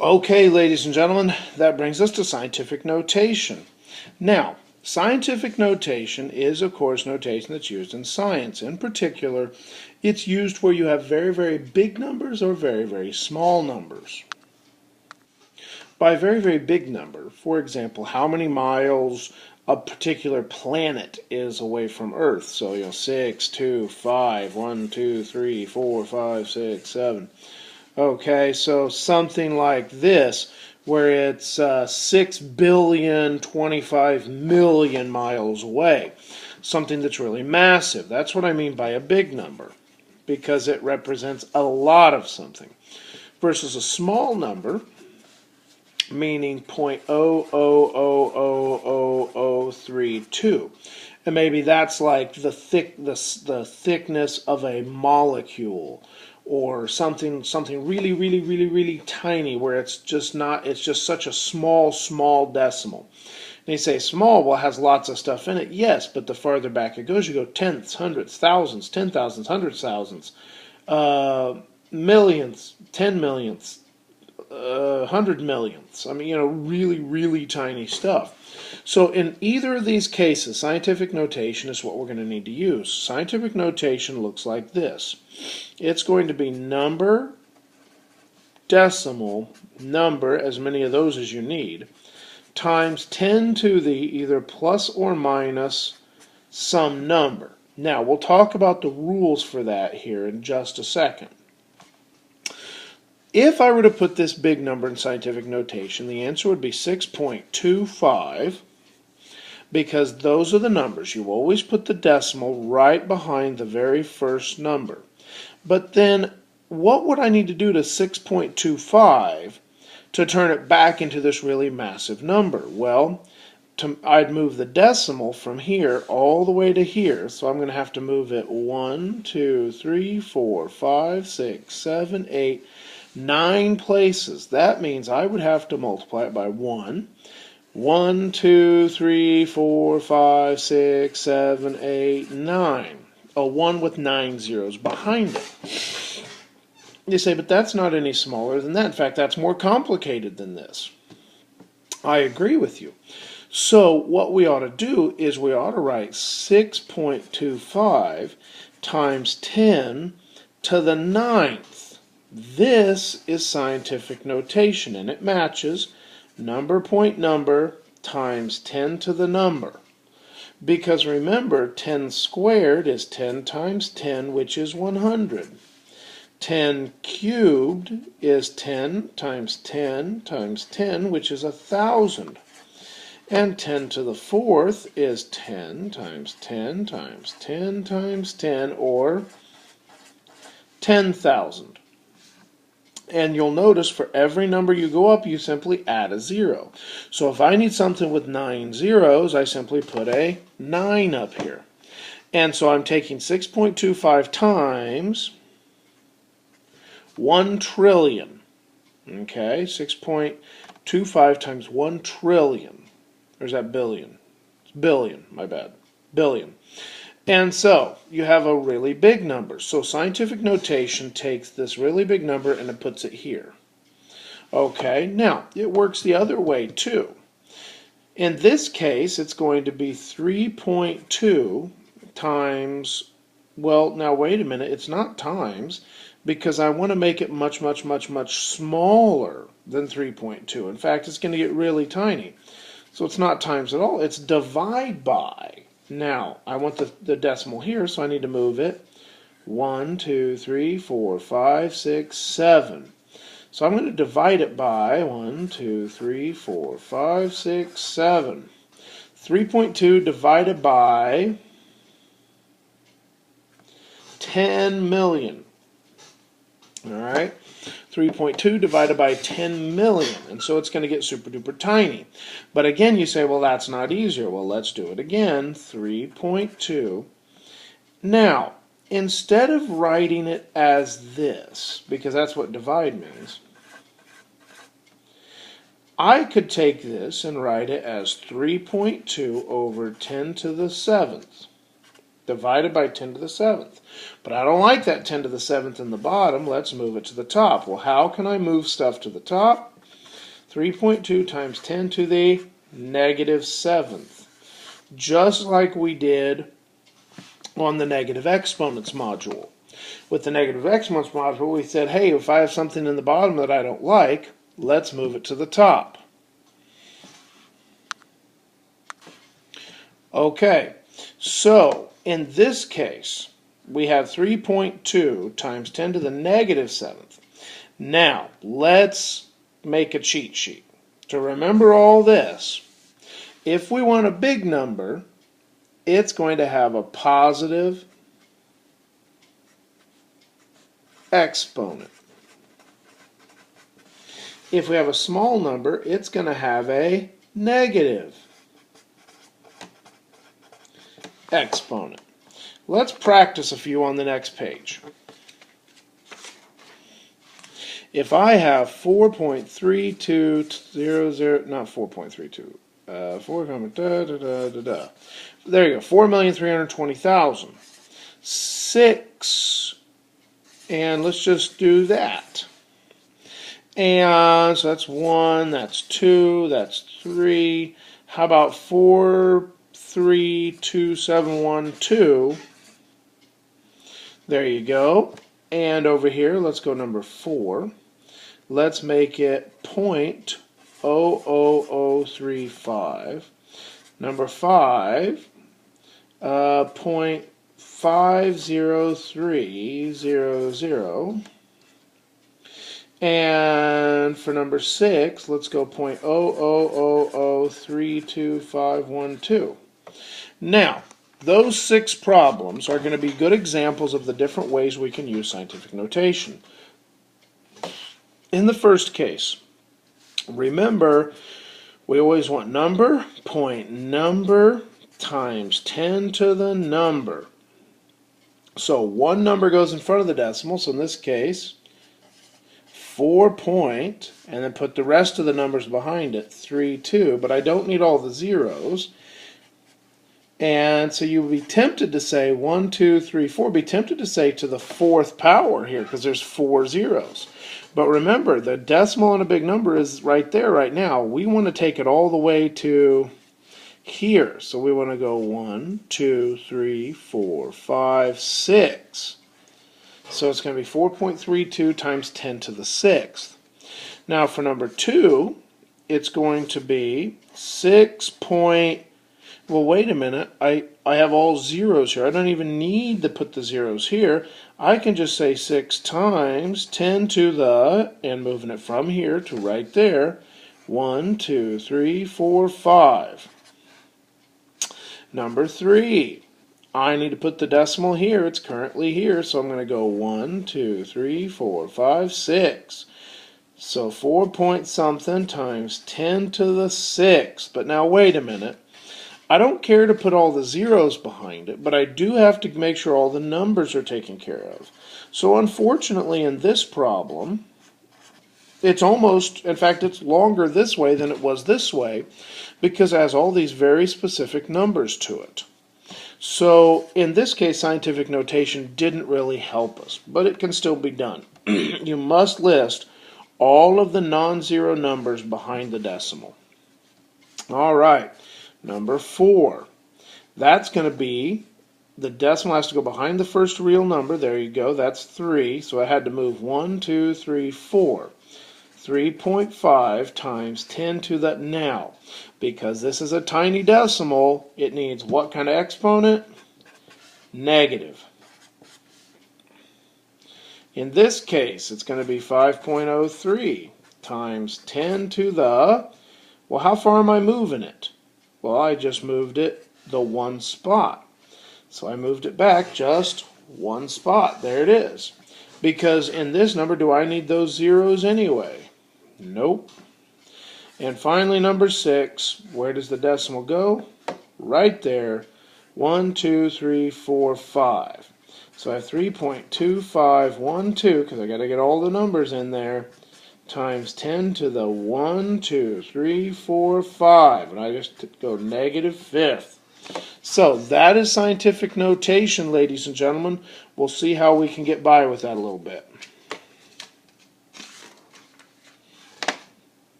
Okay, ladies and gentlemen, that brings us to scientific notation. Now, scientific notation is, of course, notation that's used in science. In particular, it's used where you have very, very big numbers or very, very small numbers. By very, very big number, for example, how many miles a particular planet is away from Earth. So, 6, 2, 5, 1, 2, 3, 4, 5, 6, 7. Okay, so something like this, where it's 6,025,000,000 miles away. Something that's really massive. That's what I mean by a big number, because it represents a lot of something. Versus a small number, meaning 0.00000032. And maybe that's like the thickness of a molecule, or something really tiny, where it's just such a small decimal. And you say small, well, it has lots of stuff in it. Yes, but the farther back it goes, you go tenths, hundredths, thousands, 10,000s, hundreds, thousands, millions, 10 millionths, 100 millionths. I mean, really tiny stuff. So in either of these cases, scientific notation is what we're going to need to use. Scientific notation looks like this. It's going to be number, decimal, number, as many of those as you need, times 10 to the either plus or minus some number. Now, we'll talk about the rules for that here in just a second. If I were to put this big number in scientific notation, the answer would be 6.25, because those are the numbers. You always put the decimal right behind the very first number. But then, what would I need to do to 6.25 to turn it back into this really massive number? Well, I'd move the decimal from here all the way to here. So I'm going to have to move it 1, 2, 3, 4, 5, 6, 7, 8, 9 places. That means I would have to multiply it by 1. 1, 2, 3, 4, 5, 6, 7, 8, 9. A 1 with 9 zeros behind it. You say, but that's not any smaller than that. In fact, that's more complicated than this. I agree with you. So what we ought to do is we ought to write 6.25 times 10 to the 9th. This is scientific notation, and it matches number point number times 10 to the number. Because remember, 10 squared is 10 times 10, which is 100. 10 cubed is 10 times 10 times 10, which is 1,000. And 10 to the 4th is 10 times 10 times 10 times 10, or 10,000. And you'll notice for every number you go up, you simply add a 0. So if I need something with 9 zeros, I simply put a 9 up here. And so I'm taking 6.25 times 1 trillion. Okay, 6.25 times 1 trillion. Or is that billion? It's billion, my bad. Billion. And so, you have a really big number. So scientific notation takes this really big number and it puts it here. Okay, now, it works the other way too. In this case, it's going to be 3.2 times, well, now wait a minute, it's not times, because I want to make it much smaller than 3.2. In fact, it's going to get really tiny. So it's not times at all, it's divide by. Now, I want the decimal here, so I need to move it 1, 2, 3, 4, 5, 6, 7. So I'm going to divide it by 1, 2, 3, 4, 5, 6, 7. 3.2 divided by 10 million. All right? 3.2 divided by 10 million. And so it's going to get super duper tiny. But again, you say, well, that's not easier. Well, let's do it again. 3.2. Now, instead of writing it as this, because that's what divide means, I could take this and write it as 3.2 over 10 to the 7th. Divided by 10 to the 7th. But I don't like that 10 to the 7th in the bottom. Let's move it to the top. Well, how can I move stuff to the top? 3.2 times 10 to the negative 7th. Just like we did on the negative exponents module. With the negative exponents module, we said, hey, if I have something in the bottom that I don't like, let's move it to the top. Okay, so in this case, we have 3.2 times 10 to the negative 7th. Now, let's make a cheat sheet. To remember all this, if we want a big number, it's going to have a positive exponent. If we have a small number, it's going to have a negative exponent. Let's practice a few on the next page. If I have 4.3200, not 4.32, 4, there you go, 4,320,000. 6, and let's just do that. And so that's 1, that's 2, that's 3. How about 4,32712? There you go. And over here, let's go number 4. Let's make it 0.00035. Number 5, 0.50300. And for number 6, let's go 0.000032512. Now, those 6 problems are going to be good examples of the different ways we can use scientific notation. In the first case, remember, we always want number, point number, times 10 to the number. So one number goes in front of the decimal, so in this case, 4 point, and then put the rest of the numbers behind it, 3, 2, but I don't need all the zeros. And so you would be tempted to say 1, 2, 3, 4, be tempted to say to the 4th power here, because there's 4 zeros. But remember, the decimal in a big number is right there right now. We want to take it all the way to here. So we want to go 1, 2, 3, 4, 5, 6. So it's going to be 4.32 times 10 to the 6th. Now for number 2, it's going to be 6. Well, wait a minute. I have all zeros here. I don't even need to put the zeros here. I can just say 6 times 10 to the, and moving it from here to right there, 1, 2, 3, 4, 5. Number 3, I need to put the decimal here. It's currently here, so I'm going to go 1, 2, 3, 4, 5, 6. So 4 point something times 10 to the 6th. But now wait a minute. I don't care to put all the zeros behind it, but I do have to make sure all the numbers are taken care of. So unfortunately in this problem, it's almost, in fact it's longer this way than it was this way, because it has all these very specific numbers to it. So in this case, scientific notation didn't really help us, but it can still be done. You must list all of the non-zero numbers behind the decimal. All right. Number 4, that's going to be, the decimal has to go behind the first real number. There you go, that's 3. So I had to move 1, 2, 3, 4. 3.5 times 10 to the, now, because this is a tiny decimal, it needs what kind of exponent? Negative. In this case, it's going to be 5.03 times 10 to the, well, how far am I moving it? Well, I just moved it the 1 spot. So I moved it back just 1 spot. There it is. Because in this number, do I need those zeros anyway? Nope. And finally, number 6, where does the decimal go? Right there. 1, 2, 3, 4, 5. So I have 3.2512, because I got to get all the numbers in there, times 10 to the 1, 2, 3, 4, 5. And I just go negative 5th. So that is scientific notation, ladies and gentlemen. We'll see how we can get by with that a little bit.